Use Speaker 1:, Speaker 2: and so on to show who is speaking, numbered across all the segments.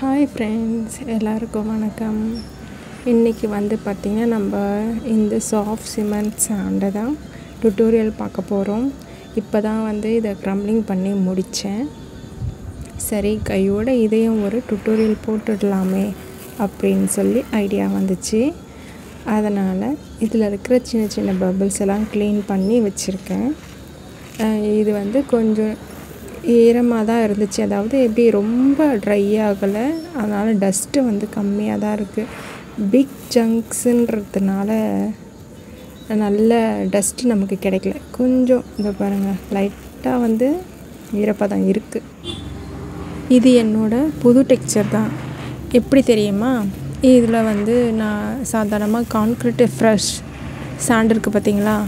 Speaker 1: Hi friends, எல்லாருக்கும் வணக்கம். இன்றைக்கி பார்த்திங்கன்னா நம்ம இந்த சாஃப்ட் சிமெண்ட் சாண்டை தான் டுட்டோரியல் பார்க்க போகிறோம். இப்போ தான் இதை க்ரம்ப்ளிங் பண்ணி முடித்தேன். சரி, கையோட இதையும் ஒரு டுட்டோரியல் போட்டுடலாமே அப்படின்னு சொல்லி ஐடியா வந்துச்சு. அதனால் இதில் இருக்கிற சின்ன சின்ன பபிள்ஸ் எல்லாம் க்ளீன் பண்ணி வச்சுருக்கேன். இது கொஞ்சம் ஈரமாக தான் இருந்துச்சு, அதாவது எப்படி ரொம்ப ட்ரை ஆகலை, அதனால் டஸ்ட்டு கம்மியாக தான் இருக்குது. பிக் ஜங்க்ஸுன்றதுனால நல்ல டஸ்ட்டு நமக்கு கிடைக்கல. கொஞ்சம் இந்த பாருங்கள், லைட்டாக ஈரப்பதம் இருக்குது. இது என்னோடய புது டெக்ஸ்சர் தான். எப்படி தெரியுமா, இதில் நான் சாதாரணமாக கான்க்ரீட்டு ஃப்ரெஷ் சாண்ட் இருக்குது பார்த்திங்களா,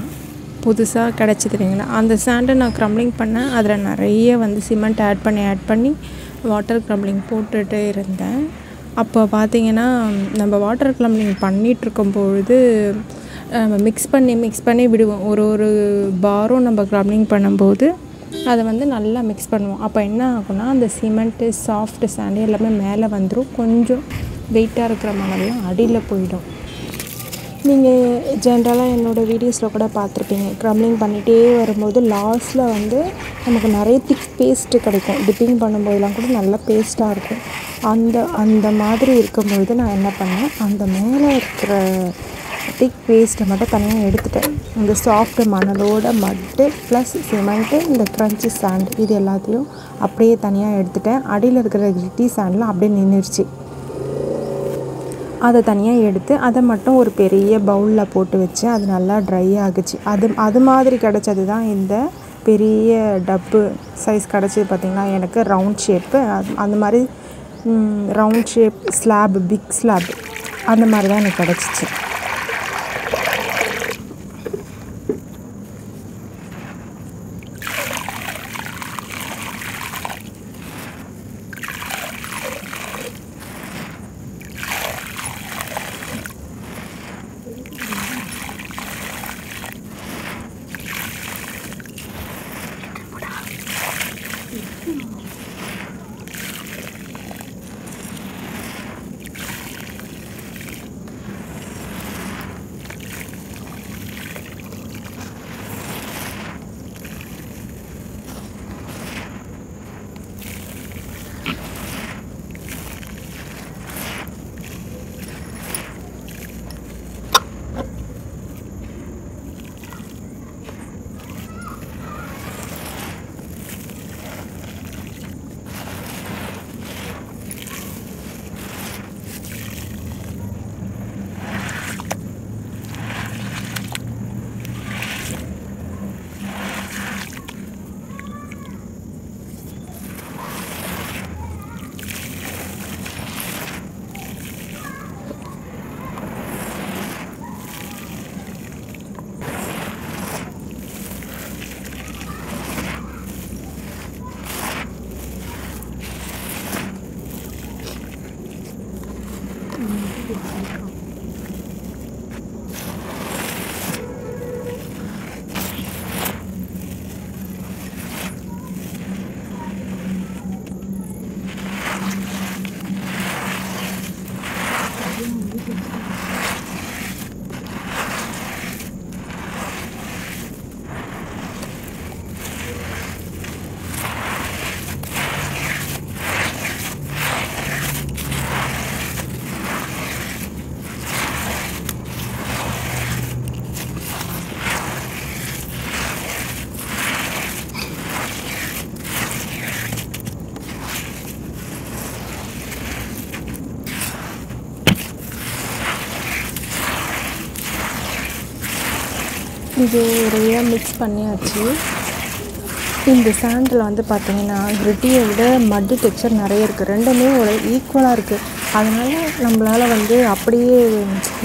Speaker 1: புதுசாக கிடச்சிது இல்லைங்களா, அந்த சாண்டை நான் க்ரம்ப்ளிங் பண்ணேன். அதில் நிறைய சிமெண்ட் ஆட் பண்ணி வாட்டர் க்ரம்ப்ளிங் போட்டுகிட்டே இருந்தேன். அப்போ பார்த்திங்கன்னா நம்ம வாட்டர் க்ரம்ப்ளிங் பண்ணிகிட்ருக்கும்பொழுது நம்ம மிக்ஸ் பண்ணி விடுவோம். ஒரு பாரும் நம்ம க்ரம்ப்ளிங் பண்ணும்போது அதை நல்லா மிக்ஸ் பண்ணுவோம். அப்போ என்ன ஆகும்னா, அந்த சிமெண்ட்டு சாஃப்ட் சாண்டு எல்லாமே மேலே வந்துடும். கொஞ்சம் வெயிட்டாக இருக்கிற மணலாம் அடியில் போயிடும். நீங்கள் ஜென்ரலாக என்னோடய வீடியோஸில் கூட பார்த்துருப்பீங்க. க்ரம்ப்ளிங் பண்ணிகிட்டே வரும்போது லாஸ்ட்டில் நமக்கு நிறைய திக் பேஸ்ட்டு கிடைக்கும். டிப்பிங் பண்ணும்போதெல்லாம் கூட நல்லா பேஸ்ட்டாக இருக்கும். அந்த மாதிரி இருக்கும்பொழுது நான் என்ன பண்ணேன், அந்த மேலே இருக்கிற திக் பேஸ்ட்டை மட்டும் தனியாக எடுத்துட்டேன். இந்த சாஃப்ட் மணலோட மட்டு ப்ளஸ் சிமெண்ட்டு, இந்த க்ரன்ச்சி சாண்ட், இது எல்லாத்தையும் அப்படியே தனியாக எடுத்துட்டேன். அடியில் இருக்கிற கிரிட்டி சாண்ட்லாம் அப்படியே நின்றுடுச்சு. அதை தனியாக எடுத்து அதை மட்டும் ஒரு பெரிய பவுலில் போட்டு வச்சு அது நல்லா ட்ரை ஆகுச்சு. அது மாதிரி கிடச்சது தான் இந்த பெரிய டப்பு சைஸ் கிடச்சிது பார்த்திங்களா. எனக்கு ரவுண்ட் ஷேப்பு, அந்த மாதிரி round shape slab, big slab அந்த மாதிரி தான் எனக்கு கிடச்சிச்சு. இது நிறைய மிக்ஸ் பண்ணியாச்சு. இந்த சாண்டில் பார்த்திங்கன்னா கிரிட்டியை விட மட்டு டெக்ஸ்சர் நிறைய இருக்குது. ரெண்டுமே ஒரு ஈக்குவலாக இருக்குது. அதனால் நம்மளால் அப்படியே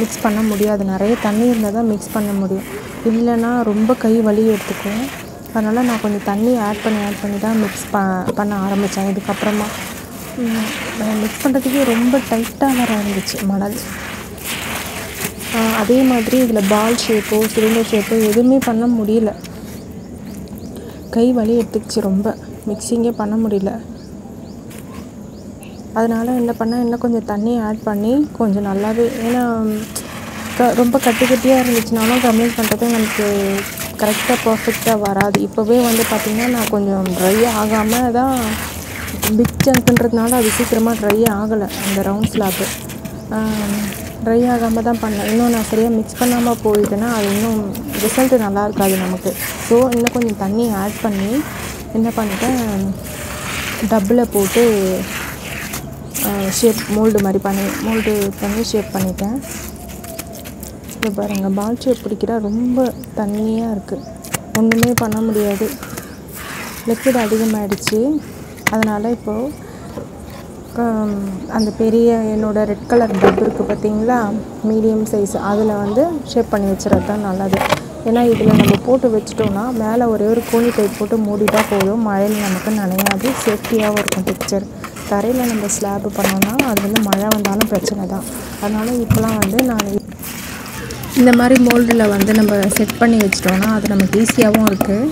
Speaker 1: மிக்ஸ் பண்ண முடியாது. நிறைய தண்ணி இருந்தால் தான் மிக்ஸ் பண்ண முடியும், இல்லைன்னா ரொம்ப கை வலி எடுத்துக்கும். அதனால் நான் கொஞ்சம் தண்ணி ஆட் பண்ணி தான் மிக்ஸ் பண்ண ஆரம்பித்தேன். இதுக்கப்புறமா மிக்ஸ் பண்ணுறதுக்கே ரொம்ப டைட்டாக வர இருந்துச்சு மணல். அதே மாதிரி இதில் பால் ஷேப்போ சிலிண்டர் ஷேப்போ எதுவுமே பண்ண முடியல. கை வலி எடுத்துக்கிச்சு, ரொம்ப மிக்சிங்கே பண்ண முடியல. அதனால் என்ன பண்ணேன், இன்னும் கொஞ்சம் தண்ணி ஆட் பண்ணி கொஞ்சம் நல்லாவே, ஏன்னா ரொம்ப கட்டி கட்டியாக இருந்துச்சுனாலும் க்ரம்லிங் பண்ணுறது நமக்கு கரெக்டாக பர்ஃபெக்டாக வராது. இப்போவே வந்து பார்த்திங்கன்னா நான் கொஞ்சம் ட்ரை ஆகாமல் தான், பிக் சங்க்குன்றதுனால அது சீக்கிரமாக ட்ரை ஆகலை. அந்த ரவுண்ட் ஸ்லாப்பு ட்ரை ஆகாமல் தான் பண்ணேன். இன்னும் நான் சரியாக மிக்ஸ் பண்ணாமல் போயிட்டேன்னா அது இன்னும் ரிசல்ட்டு நல்லா இருக்காது நமக்கு. ஸோ இன்னும் கொஞ்சம் தண்ணி ஆட் பண்ணி என்ன பண்ணிட்டேன், டப்பில் போட்டு ஷேப் மோல்டு பண்ணி ஷேப் பண்ணிட்டேன். இப்போ பாருங்கள், பால் ஷேப் பிடிக்கிறா ரொம்ப தண்ணியாக இருக்குது, ஒன்றுமே பண்ண முடியாது. லிக்விட் அதிகமாகிடுச்சு. அதனால் இப்போது அந்த பெரிய என்னோடய ரெட் கலர் டப் இருக்குது பார்த்திங்களா, மீடியம் சைஸ், அதில் வந்து ஷேப் பண்ணி வச்சுறது தான் நல்லது. ஏன்னா இதில் நம்ம போட்டு வச்சிட்டோன்னா மேலே ஒரே ஒரு கோணி பைப் போட்டு மூடிட்டா போதும், மழையில் நமக்கு நனையாது, சேஃப்டியாகவும் இருக்கும் டெக்ஸ்சர். தரையில் நம்ம ஸ்லாப் பண்ணோன்னா அது வந்து மழை வந்தாலும் பிரச்சனை தான். அதனால் இப்போலாம் வந்து நான் இந்த மாதிரி மோல்டில் வந்து நம்ம செட் பண்ணி வச்சிட்டோன்னா அது நமக்கு ஈஸியாகவும் இருக்குது.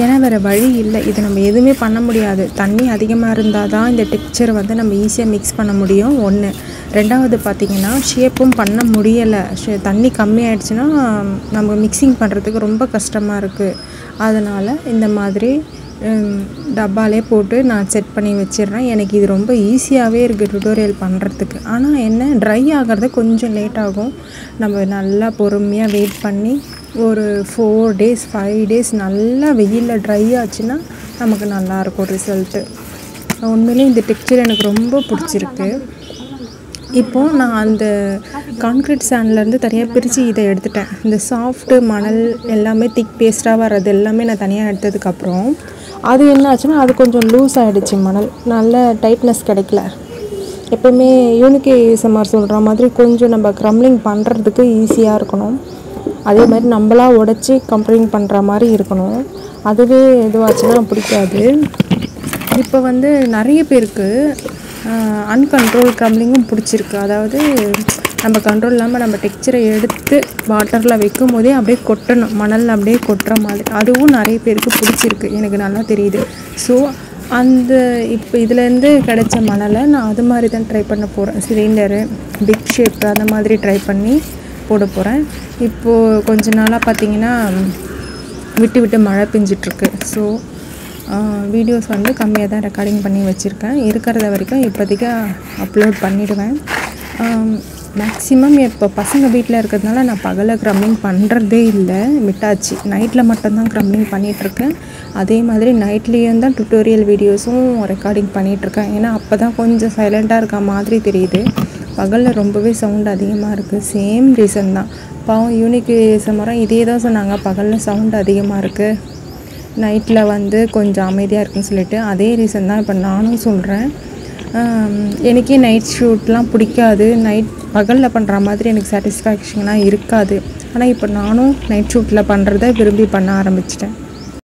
Speaker 1: ஏன்னா வேறு வழி இல்லை, இது நம்ம எதுவுமே பண்ண முடியாது. தண்ணி அதிகமாக இருந்தால் தான் இந்த டெக்ஸ்சரை வந்து நம்ம ஈஸியாக மிக்ஸ் பண்ண முடியும். ஒன்று. ரெண்டாவது பார்த்திங்கன்னா ஷேப்பும் பண்ண முடியலை. தண்ணி கம்மியாயிடுச்சுன்னா நம்ம மிக்சிங் பண்ணுறதுக்கு ரொம்ப கஷ்டமாக இருக்குது. அதனால் இந்த மாதிரி டப்பாலே போட்டு நான் செட் பண்ணி வச்சிடுறேன். எனக்கு இது ரொம்ப ஈஸியாகவே இருக்குது டுட்டோரியல் பண்ணுறதுக்கு. ஆனால் என்ன, ட்ரை ஆகிறது கொஞ்சம் லேட் ஆகும். நம்ம நல்லா பொறுமையாக வெயிட் பண்ணி ஒரு 4 days 5 days நல்லா வெயிலில் ட்ரை ஆச்சுன்னா நமக்கு நல்லாயிருக்கும் ரிசல்ட்டு. உண்மையிலே இந்த டெக்ஸ்சர் எனக்கு ரொம்ப பிடிச்சிருக்கு. இப்போது நான் அந்த கான்க்ரீட் சாண்ட்லேருந்து தனியாக பிரித்து இதை எடுத்துட்டேன். இந்த சாஃப்ட்டு மணல் எல்லாமே திக் பேஸ்ட்டாக வர்றது எல்லாமே நான் தனியாக எடுத்ததுக்கப்புறம் அது என்ன ஆச்சுன்னா அது கொஞ்சம் லூஸ் ஆகிடுச்சு. மணல் நல்ல டைட்னஸ் கிடைக்கல. எப்போயுமே யூனிக் ASMR சொல்கிற மாதிரி கொஞ்சம் நம்ம க்ரம்லிங் பண்ணுறதுக்கு ஈஸியாக இருக்கணும். அதே மாதிரி நம்மளாக உடச்சி கம்ப்ளைண்ட் பண்ணுற மாதிரி இருக்கணும். அதுவே இதுவாச்சுன்னா பிடிக்காது. இப்போ வந்து நிறைய பேருக்கு அன்கண்ட்ரோல் க்ரம்லிங்கும் பிடிச்சிருக்கு. அதாவது நம்ம கண்ட்ரோல் இல்லாமல் நம்ம டெக்ஸ்சரை எடுத்து வாட்டரில் வைக்கும் போதே அப்படியே கொட்டணும், மணலில் அப்படியே கொட்டுற மாதிரி. அதுவும் நிறைய பேருக்கு பிடிச்சிருக்கு, எனக்கு நல்லா தெரியுது. ஸோ இப்போ இதுலேருந்து கிடைச்ச மணலை நான் அது மாதிரி தான் ட்ரை பண்ண போகிறேன். சிலிண்டரு, பிக் ஷேப் அந்த மாதிரி ட்ரை பண்ணி போட போகிறேன். இப்போது கொஞ்ச நாளாக பார்த்திங்கன்னா விட்டு விட்டு மழை பெஞ்சிட்ருக்கு. ஸோ வீடியோஸ் வந்து கம்மியாக தான் ரெக்கார்டிங் பண்ணி வச்சுருக்கேன். இருக்கிறத வரைக்கும் இப்போதைக்கு அப்லோட் பண்ணிவிடுவேன். மேக்ஸிமம் இப்போ பசங்க வீட்டில் இருக்கிறதுனால நான் பகலில் க்ரம்லிங் பண்ணுறதே இல்லை, விட்டாச்சு. நைட்டில் மட்டும்தான் க்ரம்லிங் பண்ணிகிட்ருக்கேன். அதே மாதிரி நைட்லேயும் தான் டுட்டோரியல் வீடியோஸும் ரெக்கார்டிங் பண்ணிகிட்ருக்கேன். ஏன்னா அப்போ தான் கொஞ்சம் சைலண்ட்டாக இருக்க மாதிரி தெரியுது. பகலில் ரொம்பவே சவுண்ட் அதிகமாக இருக்குது. சேம் ரீசன் தான். பாவம் யூனிக் ASMR இதே தான் சொன்னாங்க, பகலில் சவுண்ட் அதிகமாக இருக்குது, நைட்டில் வந்து கொஞ்சம் அமைதியாக இருக்குன்னு சொல்லிட்டு. அதே ரீசன் தான் இப்போ நானும் சொல்கிறேன். எனக்கே நைட் ஷூட்லாம் பிடிக்காது. பகலில் பண்ணுற மாதிரி எனக்கு சாட்டிஸ்ஃபேக்ஷனாக இருக்காது. ஆனால் இப்போ நானும் நைட் ஷூட்டில் பண்ணுறத விரும்பி பண்ண ஆரம்பிச்சிட்டேன்.